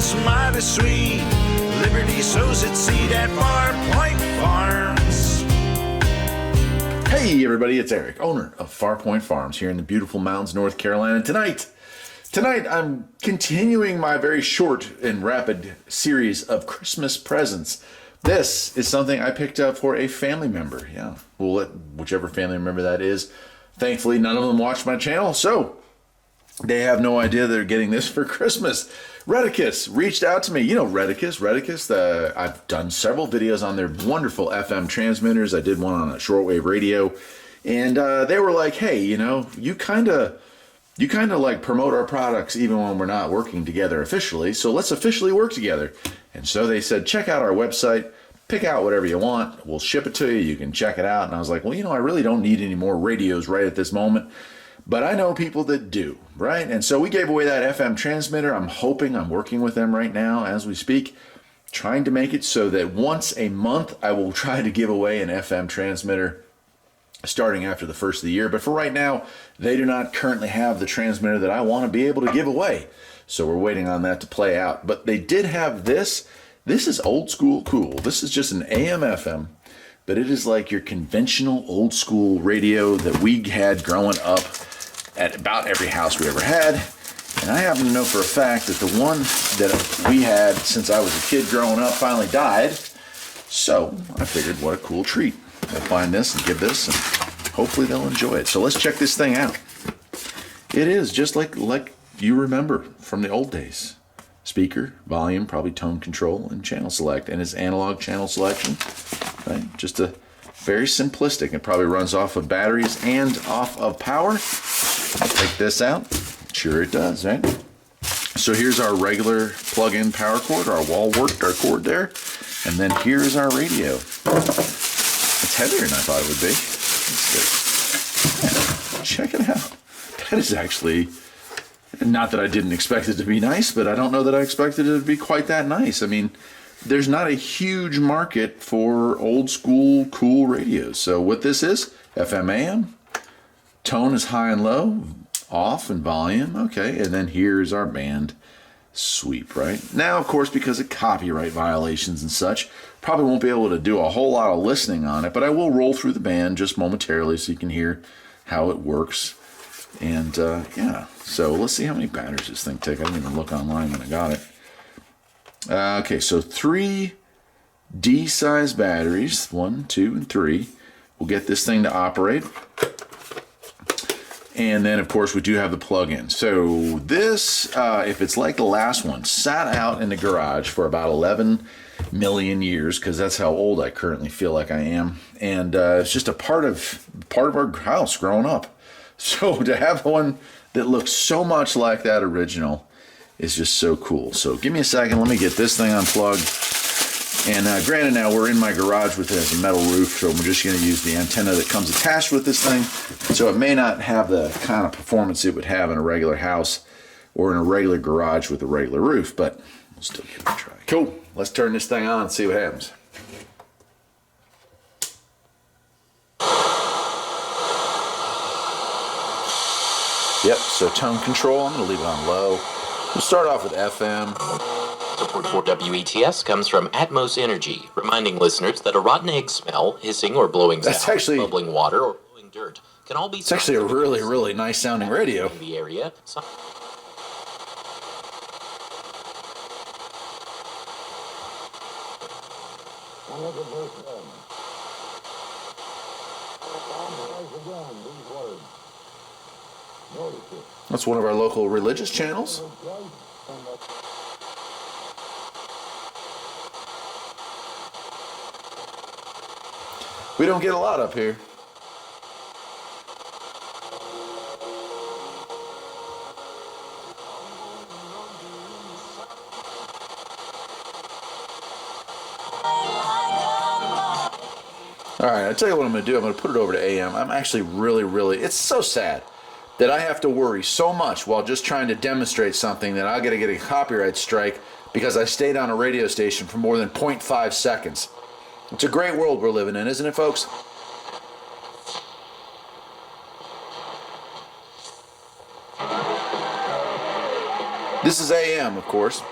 is mighty sweet. Liberty sows its seed at Farpoint Farms. Hey everybody, it's Eric, owner of Farpoint Farms here in the beautiful mountains, North Carolina. And tonight I'm continuing my very short and rapid series of Christmas presents. This is something I picked up for a family member. Yeah, we'll let whichever family member that is. Thankfully, none of them watch my channel, so they have no idea they're getting this for Christmas. Retekess reached out to me. You know Retekess. I've done several videos on their wonderful FM transmitters. I did one on a shortwave radio, and they were like, "Hey, you know, you kind of like promote our products even when we're not working together officially. So let's officially work together." And so they said, "Check out our website. Pick out whatever you want. We'll ship it to you. You can check it out." And I was like, "Well, you know, I really don't need any more radios right at this moment. But I know people that do, right?" And so we gave away that FM transmitter. I'm working with them right now as we speak, trying to make it so that once a month I will try to give away an FM transmitter starting after the first of the year. But for right now, they do not currently have the transmitter that I want to be able to give away. So we're waiting on that to play out. But they did have this. This is old school cool. This is just an AM FM. But it is like your conventional old school radio that we had growing up at about every house we ever had. And I happen to know for a fact that the one that we had since I was a kid growing up finally died. So I figured, what a cool treat. We'll find this and give this, and hopefully they'll enjoy it. So let's check this thing out. It is just like you remember from the old days. Speaker, volume, probably tone control, and channel select. And it's analog channel selection. Right? Just a very simplistic. It probably runs off of batteries and off of power. I'll take this out. Sure it does, right? So here's our regular plug-in power cord, our wall cord there. And then here's our radio. It's heavier than I thought it would be. Yeah, check it out. That is actually, not that I didn't expect it to be nice, but I don't know that I expected it to be quite that nice. I mean, there's not a huge market for old school cool radios. So what this is, FM AM, tone is high and low, off and volume, okay, and then here's our band sweep, right? Now, of course, because of copyright violations and such, probably won't be able to do a whole lot of listening on it, but I will roll through the band just momentarily so you can hear how it works. And yeah, so let's see how many batteries this thing takes. I didn't even look online when I got it. Okay, so 3 D-size batteries, 1, 2, and 3, will get this thing to operate. And then, of course, we do have the plug-in. So this, if it's like the last one, sat out in the garage for about 11 million years, because that's how old I currently feel like I am. And it's just a part of our house growing up. So to have one that looks so much like that original is just so cool. So give me a second. Let me get this thing unplugged. And granted, now we're in my garage with it as a metal roof, so we're just going to use the antenna that comes attached with this thing. So it may not have the kind of performance it would have in a regular house or in a regular garage with a regular roof, but we'll still give it a try. Cool. Let's turn this thing on and see what happens. Yep, so tone control, I'm going to leave it on low. We'll start off with FM. Support for WETS comes from Atmos Energy, reminding listeners that a rotten egg smell, hissing or blowing sound, bubbling water or blowing dirt can all be. It's actually a really, really nice sounding radio. In the area. That's one of our local religious channels. We don't get a lot up here. All right, I'll tell you what I'm going to do. I'm going to put it over to AM. I'm actually really, it's so sad that I have to worry so much while just trying to demonstrate something that I'll get a copyright strike because I stayed on a radio station for more than 0.5 seconds. It's a great world we're living in, isn't it, folks? This is AM, of course.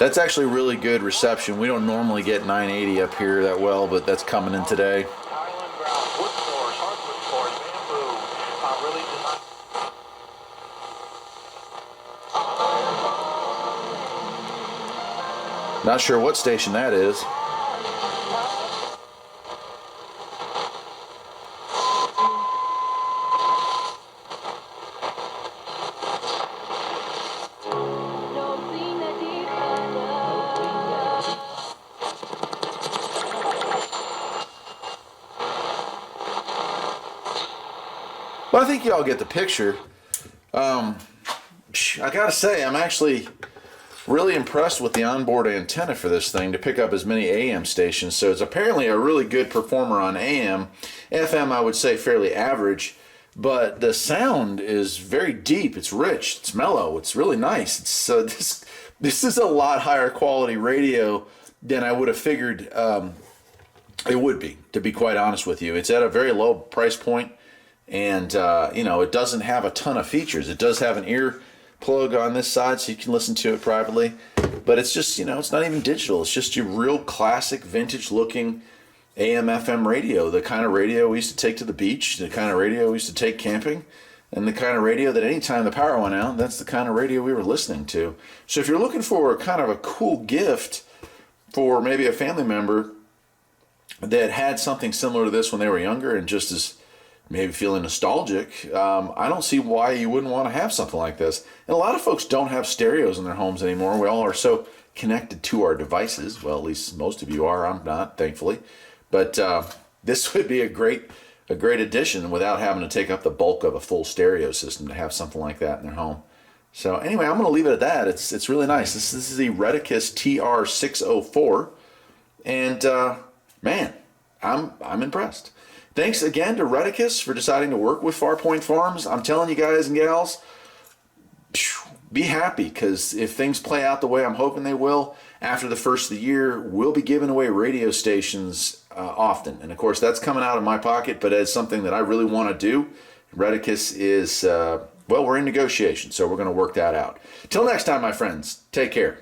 That's actually really good reception. We don't normally get 980 up here that well, but that's coming in today. Not sure what station that is. Well, I think y'all get the picture. I gotta say, I'm actually really impressed with the onboard antenna for this thing to pick up as many AM stations. So it's apparently a really good performer on AM. FM, I would say fairly average, but the sound is very deep. It's rich. It's mellow. It's really nice. It's this is a lot higher quality radio than I would have figured it would be, to be quite honest with you. It's at a very low price point, and it doesn't have a ton of features. It does have an ear plug on this side so you can listen to it privately, but it's just, it's not even digital. It's just your real classic vintage looking AM FM radio, the kind of radio we used to take to the beach, the kind of radio we used to take camping, and the kind of radio that anytime the power went out, that's the kind of radio we were listening to. So if you're looking for kind of a cool gift for maybe a family member that had something similar to this when they were younger and just is maybe feeling nostalgic, I don't see why you wouldn't want to have something like this. And a lot of folks don't have stereos in their homes anymore. We all are so connected to our devices. Well, at least most of you are. I'm not, thankfully. But this would be a great addition without having to take up the bulk of a full stereo system to have something like that in their home. So anyway, I'm going to leave it at that. It's really nice. This is the Retekess TR604, and man, I'm impressed. Thanks again to Retekess for deciding to work with Farpoint Farms. I'm telling you guys and gals, be happy, because if things play out the way I'm hoping they will, after the first of the year, we'll be giving away radio stations often. And of course, that's coming out of my pocket, but it's something that I really want to do. Retekess is, we're in negotiation, so we're going to work that out. Till next time, my friends, take care.